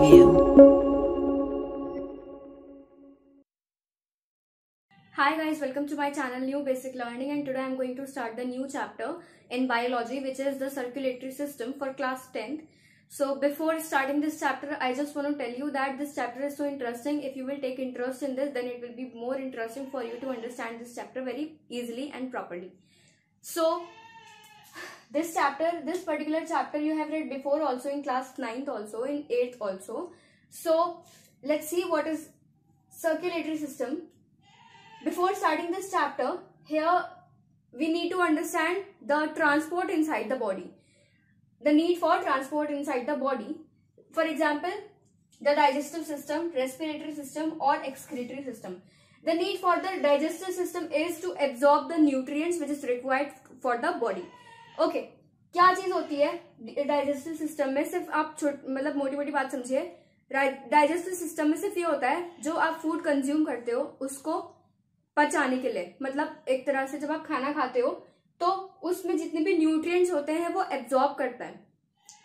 you. Hi guys, welcome to my channel New Basic Learning, and today I am going to start the new chapter in biology, which is the circulatory system for class 10th. So before starting this chapter, I just want to tell you that this chapter is so interesting. If you will take interest in this, then it will be more interesting for you to understand this chapter very easily and properly. So this particular chapter you have read before also in class 9th also, in 8th also. So let's see what is circulatory system. Before starting this chapter, here we need to understand the transport inside the body. The need for transport inside the body. For example, the digestive system, respiratory system or excretory system. The need for the digestive system is to absorb the nutrients which is required for the body. Okay, क्या चीज होती है digestive system में? सिर्फ आप मतलब मोटी मोटी बात समझिए, डाइजेस्टिव सिस्टम में सिर्फ ये होता है जो आप फूड कंज्यूम करते हो उसको पचाने के लिए, मतलब एक तरह से जब आप खाना खाते हो तो उसमें जितने भी न्यूट्रिएंट्स होते हैं वो एब्जॉर्ब करता है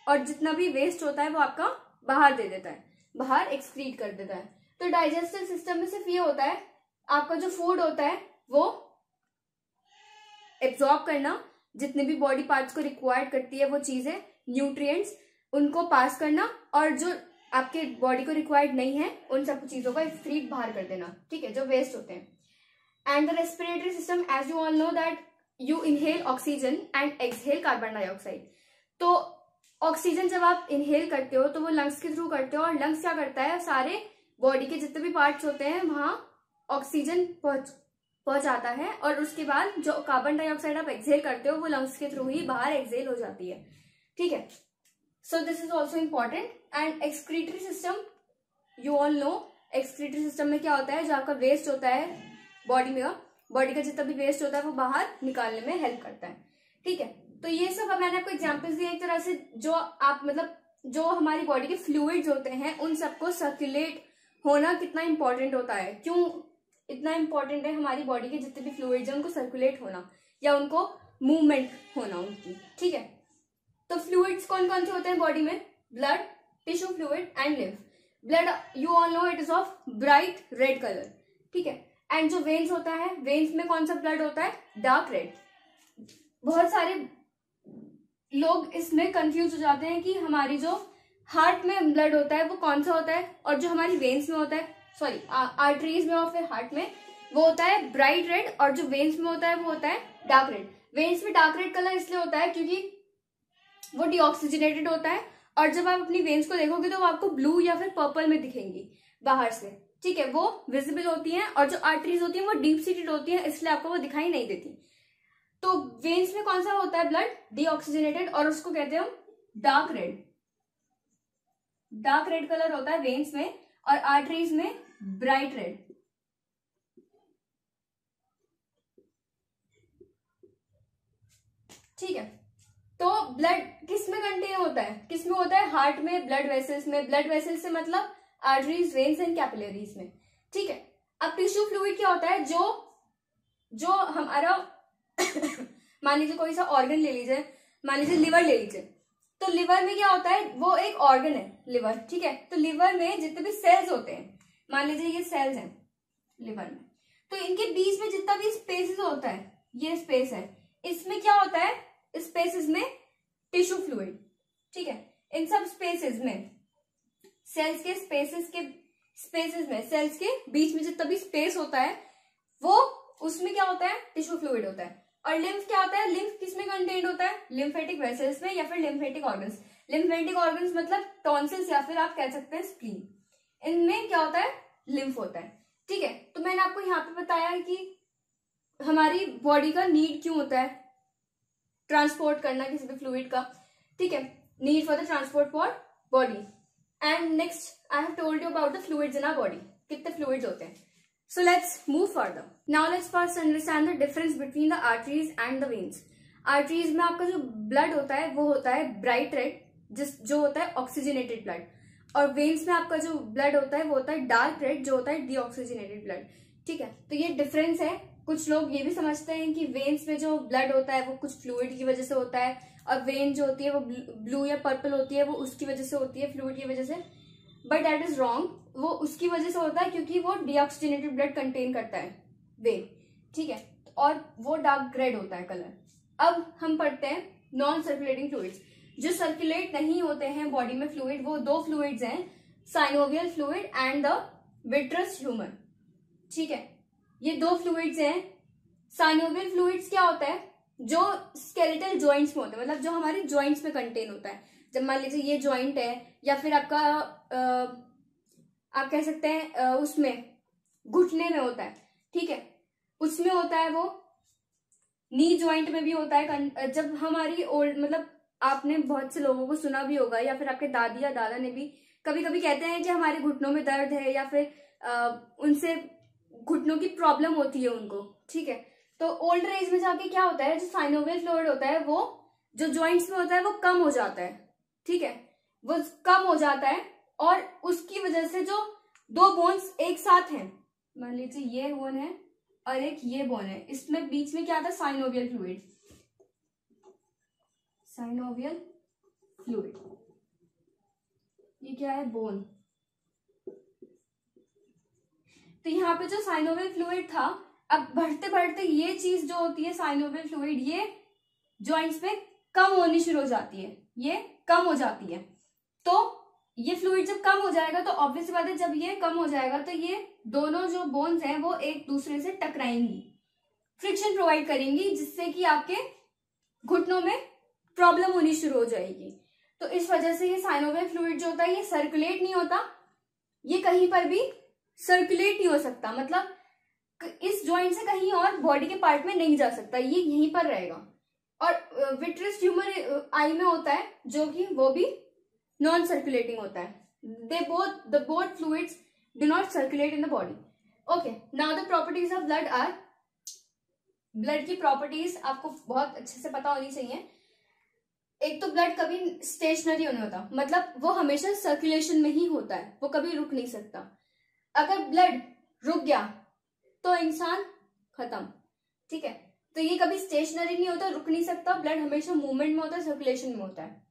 और जितना भी वेस्ट होता है वो आपका बाहर दे देता है, बाहर एक्सक्रीट कर देता है. तो डाइजेस्टिव सिस्टम में सिर्फ ये होता है, आपका जो फूड होता है वो एब्जॉर्ब करना, जितने भी बॉडी पार्ट्स को रिक्वायर्ड करती है वो चीजें, न्यूट्रिएंट्स, उनको पास करना, और जो आपके बॉडी को रिक्वायर्ड नहीं है उन सब चीजों का एक्सक्रीट बाहर कर देना, ठीक है, जो वेस्ट होते हैं. And the respiratory system, as you all know that you inhale oxygen and exhale carbon dioxide. तो ऑक्सीजन जब आप इनहेल करते हो तो वो लंग्स के थ्रू करते हो, और लंग्स क्या करता है, सारे बॉडी के जितने भी पार्ट्स होते हैं वहां ऑक्सीजन पहुंचाता है, और उसके बाद जो कार्बन डाइऑक्साइड आप एक्सहेल करते हो वो लंग्स के थ्रू ही बाहर एक्सहेल हो जाती है, ठीक है. So this is also important. And excretory system, you all know excretory system में क्या होता है, जो आपका वेस्ट होता है बॉडी का जितना भी वेस्ट होता है वो बाहर निकालने में हेल्प करता है, ठीक है. तो ये सब मैंने आपको एग्जांपल्स दिए एक तरह से, जो आप मतलब जो हमारी बॉडी के फ्लूइड्स होते हैं उन सबको सर्कुलेट होना कितना इंपॉर्टेंट होता है, क्यों इतना इंपॉर्टेंट है हमारी बॉडी के जितने भी फ्लूइड्स हैं उनको सर्कुलेट होना या उनको मूवमेंट होना उनकी, ठीक है. तो फ्लूइड्स कौन कौन से होते हैं बॉडी में? Blood, tissue fluid and lymph. Blood you all know it is of bright red colour, ठीक है. एंड जो वेन्स होता है, वेन्स में कौन सा ब्लड होता है? Dark red. बहुत सारे लोग इसमें कंफ्यूज हो जाते हैं कि हमारी जो हार्ट में ब्लड होता है वो कौन सा होता है, और जो हमारी वेन्स में होता है, सॉरी आर्टरीज में और फिर हार्ट में, वो होता है ब्राइट रेड, और जो वेन्स में होता है वो होता है डार्क रेड. वेन्स में डार्क रेड कलर इसलिए होता है क्योंकि वो डीऑक्सीजनेटेड होता है, और जब आप अपनी वेन्स को देखोगे तो वो आपको ब्लू या फिर पर्पल में दिखेंगी बाहर से, ठीक है, वो विजिबल होती हैं. और जो आर्टरीज होती हैं वो डीप सीटेड होती हैं, इसलिए आपको वो दिखाई नहीं देती. तो वेन्स में कौन सा होता है ब्लड? डीऑक्सीजनेटेड, और उसको कहते हैं हम dark red. Dark red colour होता है वेन्स में, और आर्टरीज में ब्राइट रेड. ठीक है. तो ब्लड किस में कंटेन होता है? किस में होता है? हार्ट में, ब्लड वेसल्स में. ब्लड वेसल्स से मतलब आर्टरीज, वेन्स एंड कैपिलरीज में, ठीक है. अब टिश्यू फ्लूइड क्या होता है? जो हमारा मान लीजिए कोई सा ऑर्गन ले लीजिए, मान लीजिए लिवर ले लीजिए, तो लिवर में क्या होता है? वो एक ऑर्गन है लिवर, ठीक है. तो लिवर में जितने भी सेल्स होते हैं, मान लीजिए ये सेल्स हैं लिवर में, तो इनके बीच में जितना भी स्पेसेस होता है, ये स्पेस है, इसमें क्या होता है? स्पेसेस में टिश्यू फ्लूइड, ठीक है. इन सब स्पेसेस में, सेल्स के स्पेसेस में, सेल्स के बीच में जितना भी स्पेस होता है वो, उसमें क्या होता है? टिश्यू फ्लूइड होता है. और लिम्फ क्या होता है? लिम्फ किसमें कंटेन्ड होता है? लिम्फेटिक वेसल्स में या फिर लिम्फेटिक ऑर्गन्स. लिम्फेटिक ऑर्गन्स मतलब टॉन्सिल्स या फिर आप कह सकते हैं स्प्लीन. इनमें क्या होता है? लिम्फ होता है, ठीक है. तो मैंने आपको यहाँ पे बताया है कि हमारी बॉडी का नीड क्यों होता है ट्रांसपोर्ट करना किसी भी फ्लूइड का, ठीक है. Need for the transport for body. And next I have told you about the fluids in our body. कितने फ्लूइड्स होते हैं? So let's move further. Now let's first understand the difference between the arteries and the veins. Arteries में आपका जो blood होता है वो होता है bright red, जो होता है oxygenated blood, और veins में आपका जो blood होता है वो होता है dark red, जो होता है deoxygenated blood, ठीक है. तो ये difference है. कुछ लोग ये भी समझते हैं कि veins में जो blood होता है वो कुछ fluid की वजह से होता है, और vein जो होती है वो blue या purple होती है वो उसकी वजह से होती है, fluid की वजह से. But that is wrong. वो उसकी वजह से होता है क्योंकि वो डीऑक्सीजनेटेड ब्लड कंटेन करता है वेन, ठीक है, और वो डार्क रेड होता है कलर। अब हम पढ़ते हैं नॉन सर्कुलेटिंग फ्लूइड्स। जो सर्कुलेट नहीं होते हैं बॉडी में फ्लूइड, वो दो फ्लूइड्स हैं, synovial fluid and the vitreous humour, ठीक है। ये दो फ्लूइड्स हैं। साइनोवियल फ्लूइड्स क्या होता है, जो स्केलेटल जॉइंट्स में होता है, मतलब जो हमारे जॉइंट्स में कंटेन होता है। जब मान लीजिए ये जॉइंट है, या फिर आपका आप कह सकते हैं उसमें घुटने में होता है, ठीक है, उसमें होता है वो। नी जॉइंट में भी होता है। जब हमारी ओल्ड, मतलब आपने बहुत से लोगों को सुना भी होगा, या फिर आपके दादी या दादा ने भी कभी कभी कहते हैं कि हमारे घुटनों में दर्द है, या फिर उनसे घुटनों की प्रॉब्लम होती है उनको, ठीक है। तो ओल्डर एज में जाके क्या होता है, जो साइनोवियल फ्लूइड होता है वो जो जॉइंट्स में होता है वो कम हो जाता है, ठीक है, वो कम हो जाता है। और उसकी वजह से जो दो बोन्स एक साथ हैं, मान लीजिए ये बोन है और एक ये बोन है, इसमें बीच में क्या आता है, साइनोवियल फ्लूइड। साइनोवियल फ्लूइड, ये क्या है, बोन। तो यहाँ पे जो साइनोवियल फ्लूइड था, अब बढ़ते बढ़ते ये चीज जो होती है साइनोवियल फ्लूइड, ये जॉइंट्स में कम होनी शुरू हो जाती है, ये कम हो जाती है। तो ये फ्लूइड जब कम हो जाएगा तो ऑब्वियस बात है, जब ये कम हो जाएगा तो ये दोनों जो बोन्स हैं वो एक दूसरे से टकराएंगी, फ्रिक्शन प्रोवाइड करेंगी, जिससे कि आपके घुटनों में प्रॉब्लम होनी शुरू हो जाएगी। तो इस वजह से ये साइनोवियल फ्लूइड जो होता है ये सर्कुलेट नहीं होता, ये कहीं पर भी सर्कुलेट नहीं हो सकता, मतलब इस जॉइंट से कहीं और बॉडी के पार्ट में नहीं जा सकता, ये यहीं पर रहेगा। और विट्रस ह्यूमर आई में होता है, जो कि वो भी नॉन सर्कुलेटिंग होता है। The both fluids do not circulate in the body. Okay, now the properties of blood are, blood की प्रॉपर्टीज आपको बहुत अच्छे से पता होनी चाहिए। एक तो ब्लड कभी स्टेशनरी नहीं होता, मतलब वो हमेशा सर्कुलेशन में ही होता है, वो कभी रुक नहीं सकता। अगर ब्लड रुक गया तो इंसान खत्म, ठीक है। तो ये कभी स्टेशनरी नहीं होता, रुक नहीं सकता, ब्लड हमेशा मूवमेंट में होता है, सर्कुलेशन में होता है।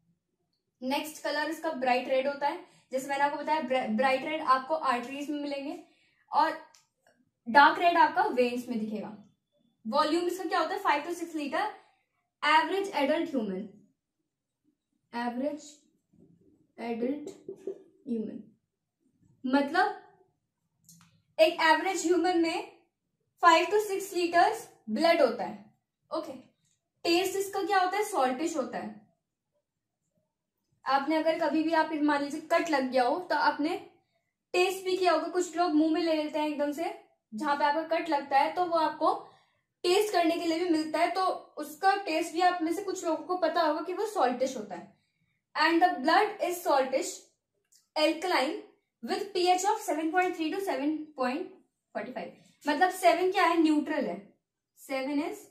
नेक्स्ट कलर इसका ब्राइट रेड होता है, जैसे मैंने आपको बताया ब्राइट रेड आपको आर्टरीज में मिलेंगे, और डार्क रेड आपका वेन्स में दिखेगा। वॉल्यूम इसका क्या होता है, 5 to 6 litre average adult human, average adult human, मतलब एक एवरेज ह्यूमन में 5 to 6 लीटर्स ब्लड होता है। ओके, टेस्ट इसका क्या होता है, सॉल्टिश होता है। आपने अगर कभी भी आप मान लीजिए कट लग गया हो तो आपने टेस्ट भी किया होगा, कुछ लोग मुंह में ले लेते हैं एकदम से, जहां पे आपका कट लगता है तो वो आपको टेस्ट करने के लिए भी मिलता है, तो उसका टेस्ट भी आप में से कुछ लोगों को पता होगा कि वो सॉल्टिश होता है। And the blood is saltish alkaline with pH of 7.3 to 7.45, मतलब 7 क्या है, न्यूट्रल है, 7 is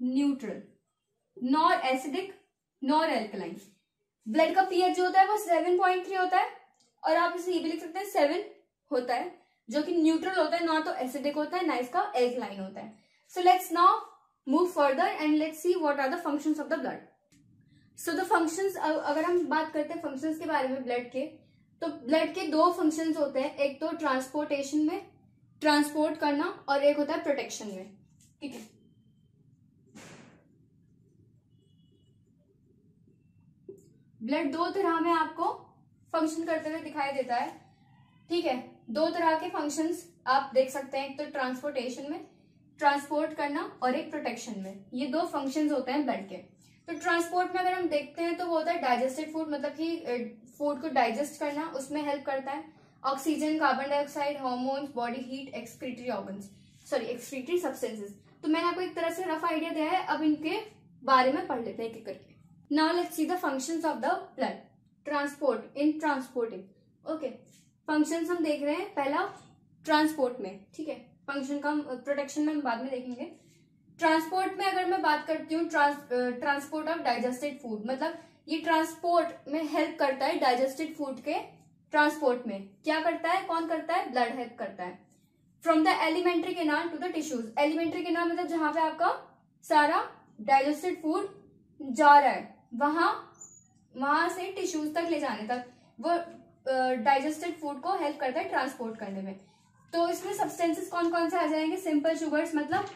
neutral, nor acidic nor alkaline. Blood का pH जो होता है वो 7.3 होता है, और आप इसे ये भी लिख सकते हैं 7 होता है, जो कि न्यूट्रल होता है, ना तो एसिडिक होता है ना इसका एल्कलाइन होता है। So let's now move further and let's see what are the functions of the blood. So the functions, अगर हम बात करते हैं फंक्शंस के बारे में ब्लड के, तो ब्लड के दो फंक्शंस होते हैं, एक तो ट्रांसपोर्टेशन में, ट्रांसपोर्ट करना, और एक होता है प्रोटेक्शन में, ठीक है। ब्लड दो तरह में आपको फंक्शन करते हुए दिखाई देता है, ठीक है। दो तरह के फंक्शंस आप देख सकते हैं, एक तो ट्रांसपोर्टेशन में, ट्रांसपोर्ट करना, और एक प्रोटेक्शन में। ये दो फंक्शंस होते हैं ब्लड के। तो ट्रांसपोर्ट में अगर हम देखते हैं तो वो होता है डाइजेस्टेड फूड, मतलब कि फूड को डाइजेस्ट करना, उसमें हेल्प करता है। Oxygen, carbon dioxide, hormones, body heat, excretory organs, sorry excretory substances. तो मैंने आपको एक तरह से रफ आइडिया दिया है, अब इनके बारे में पढ़ लेते हैं एक एक करके। Now let's see the functions of the blood. Transport, in transporting, okay, functions हम देख रहे हैं, पहला ट्रांसपोर्ट में, ठीक है, फंक्शन का प्रोटेक्शन में हम बाद में देखेंगे। ट्रांसपोर्ट में अगर मैं बात करती हूँ, ट्रांसपोर्ट ऑफ डाइजेस्टेड फूड, मतलब ये ट्रांसपोर्ट में हेल्प करता है, डाइजेस्टेड फूड के ट्रांसपोर्ट में क्या करता है, कौन करता है, ब्लड हेल्प करता है। From the alimentary canal to the tissues, alimentary canal मतलब जहां पे आपका सारा डाइजेस्टेड फूड जा रहा है, वहां से टिश्यूज तक ले जाने तक, वो डाइजेस्टेड फूड को हेल्प करता है ट्रांसपोर्ट करने में। तो इसमें सब्सटेंसेस कौन कौन से आ जाएंगे? सिंपल शुगर्स मतलब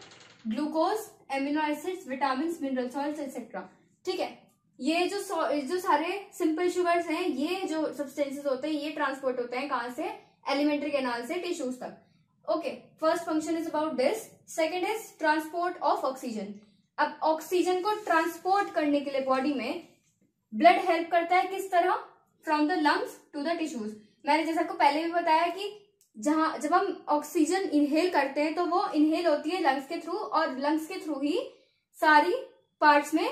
glucose, amino acids, vitamin, mineral salts etcetera. ठीक है, ये जो सारे सिंपल शुगर्स हैं, ये जो सब्सटेंसेस होते हैं, ये ट्रांसपोर्ट होते हैं कहाँ से? एलिमेंट्री कैनाल से टिश्यूज तक। Okay, first function is about this. Second is transport of oxygen. अब ऑक्सीजन को ट्रांसपोर्ट करने के लिए बॉडी में ब्लड हेल्प करता है, किस तरह? From the lungs to the tissues. मैंने जैसा आपको पहले भी बताया कि जब हम ऑक्सीजन इनहेल करते हैं तो वो इनहेल होती है लंग्स के थ्रू, और लंग्स के थ्रू ही सारी पार्ट्स में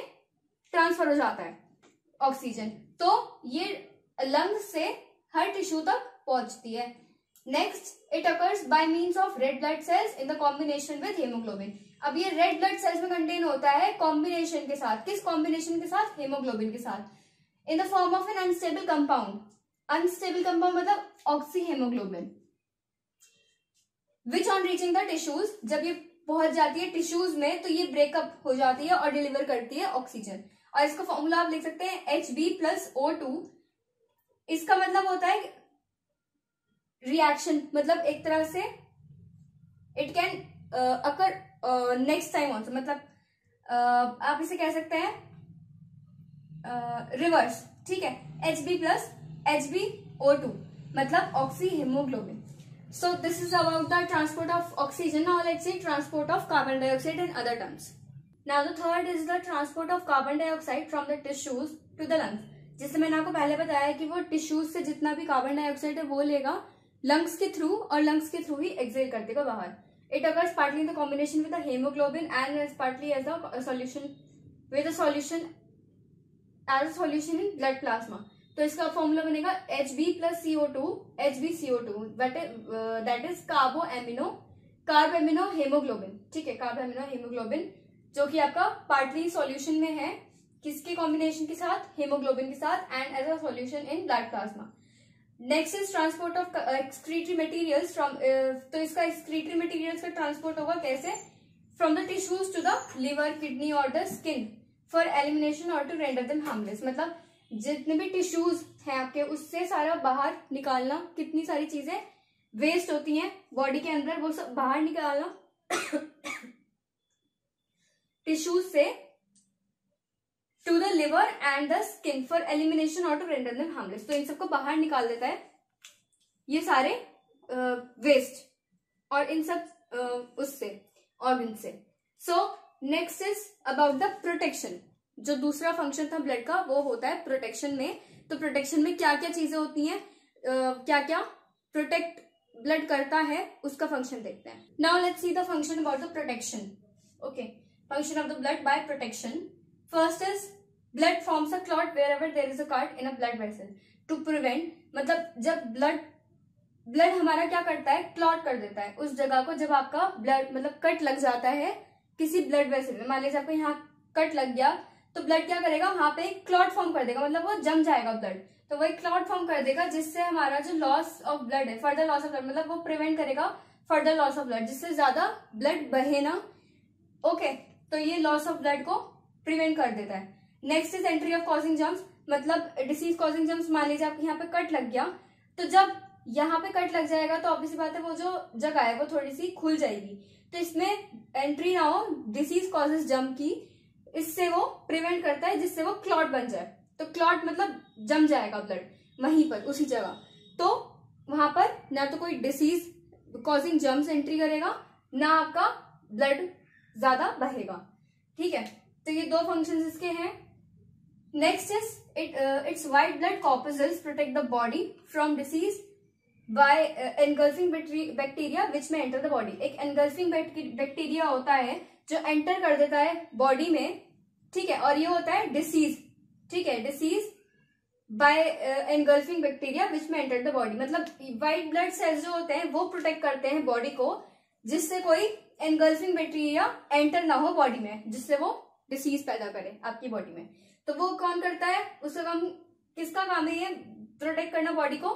ट्रांसफर हो जाता है ऑक्सीजन। तो ये लंग्स से हर टिश्यू तक पहुंचती है। Next, it occurs by means of red blood cells in the combination with haemoglobin. अब ये रेड ब्लड सेल्स में कंटेन होता है कॉम्बिनेशन के साथ। किस कॉम्बिनेशन के साथ? हेमोग्लोबिन के साथ। In the form of an unstable compound. Unstable compound मतलब oxy haemoglobin, which on reaching the tissues, जब ये पहुंच जाती है टिश्यूज में तो ये ब्रेकअप हो जाती है और डिलीवर करती है ऑक्सीजन। और इसका फॉर्मूला आप लिख सकते हैं Hb+O2। इसका मतलब होता है रिएक्शन, मतलब एक तरह से it can occur next time also, मतलब आप इसे कह सकते हैं रिवर्स। ठीक है, Hb+HbO2 मतलब oxy haemoglobin. So this is about the transport of oxygen. Now let's see transport of carbon dioxide and other terms. Now the third is the transport of carbon dioxide from the tissues to the lungs. जैसे मैंने आपको पहले बताया कि वो tissues से जितना भी कार्बन डाइऑक्साइड है वो लेगा लंग्स के थ्रू, और लंग्स के थ्रू ही एक्सेल कर देगा बाहर। It occurs partly in the combination with the haemoglobin and partly as the solution with the solution as a solution in blood plasma. तो इसका फॉर्मूला बनेगा Hb+CO2 HbCO2 that is carbamino haemoglobin. ठीक है, carb amino haemoglobin जो कि आपका partly solution में है, किसके कॉम्बिनेशन के साथ? हेमोग्लोबिन के साथ, and as a solution in blood plasma. Next is transport of excretory materials from, तो इसका एक्सक्रीटरी मटेरियल्स का ट्रांसपोर्ट होगा कैसे? From the tissues to the liver, kidney और द स्किन फॉर एलिमिनेशन और टू रेंडर देम हार्मलेस। मतलब जितने भी टिश्यूज हैं आपके, उससे सारा बाहर निकालना, कितनी सारी चीजें वेस्ट होती हैं बॉडी के अंदर, वो सब बाहर निकालना टिश्यूज से to the liver and the skin for elimination और टू रेंडर देम हार्मलेस। तो इन सबको बाहर निकाल देता है ये सारे वेस्ट और इन सब उससे ऑर्गन से। So next is about the protection. जो दूसरा फंक्शन था ब्लड का वो होता है प्रोटेक्शन में। तो प्रोटेक्शन में क्या क्या चीजें होती हैं, क्या क्या प्रोटेक्ट ब्लड करता है, उसका फंक्शन देखते हैं। Now let's see the function about the protection. Okay, function of the blood by protection. First is blood forms a clot wherever there is a cut in a blood vessel to prevent, मतलब जब blood हमारा क्या करता है? Clot कर देता है उस जगह को। जब आपका ब्लड मतलब कट लग जाता है किसी ब्लड वेसल में, मान लीजिए आपको यहाँ कट लग गया तो ब्लड क्या करेगा? वहां पे एक क्लॉट फॉर्म कर देगा, मतलब वो जम जाएगा ब्लड। तो वो एक क्लॉट फॉर्म कर देगा जिससे हमारा जो लॉस ऑफ ब्लड है, फर्दर लॉस ऑफ ब्लड, मतलब वो प्रिवेंट करेगा फर्दर लॉस ऑफ ब्लड, जिससे ज्यादा ब्लड बहे ना। ओके, तो ये लॉस ऑफ ब्लड को प्रिवेंट कर देता है। Next is entry of causing germs, मतलब डिसीज कॉजिंग जर्म्स। मान लीजिए आपको यहाँ पे कट लग गया, तो जब यहाँ पे कट लग जाएगा तो ऑब्वियसली बात है वो जो जगह है वो थोड़ी सी खुल जाएगी, तो इसमें एंट्री ना हो डिसीज कॉजेज जर्म की, इससे वो प्रिवेंट करता है जिससे वो क्लॉट बन जाए। तो क्लॉट मतलब जम जाएगा ब्लड वहीं पर उसी जगह, तो वहां पर ना तो कोई डिसीज कॉजिंग जर्म्स एंट्री करेगा ना आपका ब्लड ज्यादा बहेगा। ठीक है, तो ये दो फंक्शंस इसके हैं। Next is its white blood corpuscles protect the body from disease by engulfing bacteria which may enter the body. एक एनगल्फिंग बैक्टीरिया होता है जो एंटर कर देता है बॉडी में। ठीक है, और ये होता है डिसीज। ठीक है, disease by engulfing bacteria which may enter the body, मतलब व्हाइट ब्लड सेल्स जो होते हैं वो प्रोटेक्ट करते हैं बॉडी को, जिससे कोई एनगल्फिंग बैक्टीरिया एंटर ना हो बॉडी में, जिससे वो डिसीज पैदा करे आपकी बॉडी में। तो वो कौन करता है? उसका काम, किसका काम है ये प्रोटेक्ट करना बॉडी को?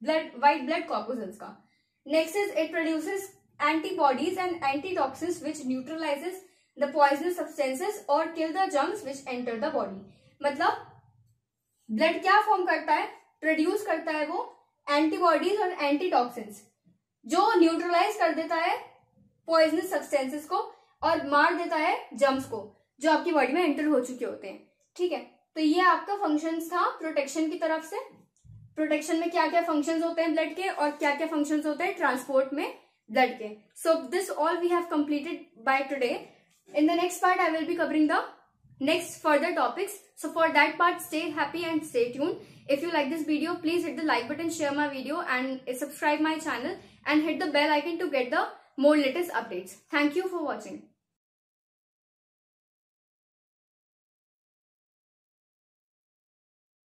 व्हाइट ब्लड कॉर्पस्कल्स का। Next is it produces antibodies and antitoxins which neutralizes the poisonous substances or kill the germs which enter the body। मतलब ब्लड क्या फॉर्म करता है? प्रोड्यूस करता है वो एंटीबॉडीज और एंटीटॉक्सिन्स, जो न्यूट्रलाइज कर देता है पॉइजनस सब्सटेंसेस को और मार देता है जर्म्स को जो आपकी बॉडी में एंटर हो चुके होते हैं। ठीक है, तो ये आपका फंक्शंस था प्रोटेक्शन की तरफ से। प्रोटेक्शन में क्या क्या फंक्शंस होते हैं ब्लड के और क्या क्या फंक्शंस होते हैं ट्रांसपोर्ट में ब्लड के। So this all we have completed by today. In the next part I will be covering the next further topics. So for that part, stay happy and stay tuned. If you like this video, please hit the like button, share my video and subscribe my channel and hit the bell icon to get the more latest updates. Thank you for watching.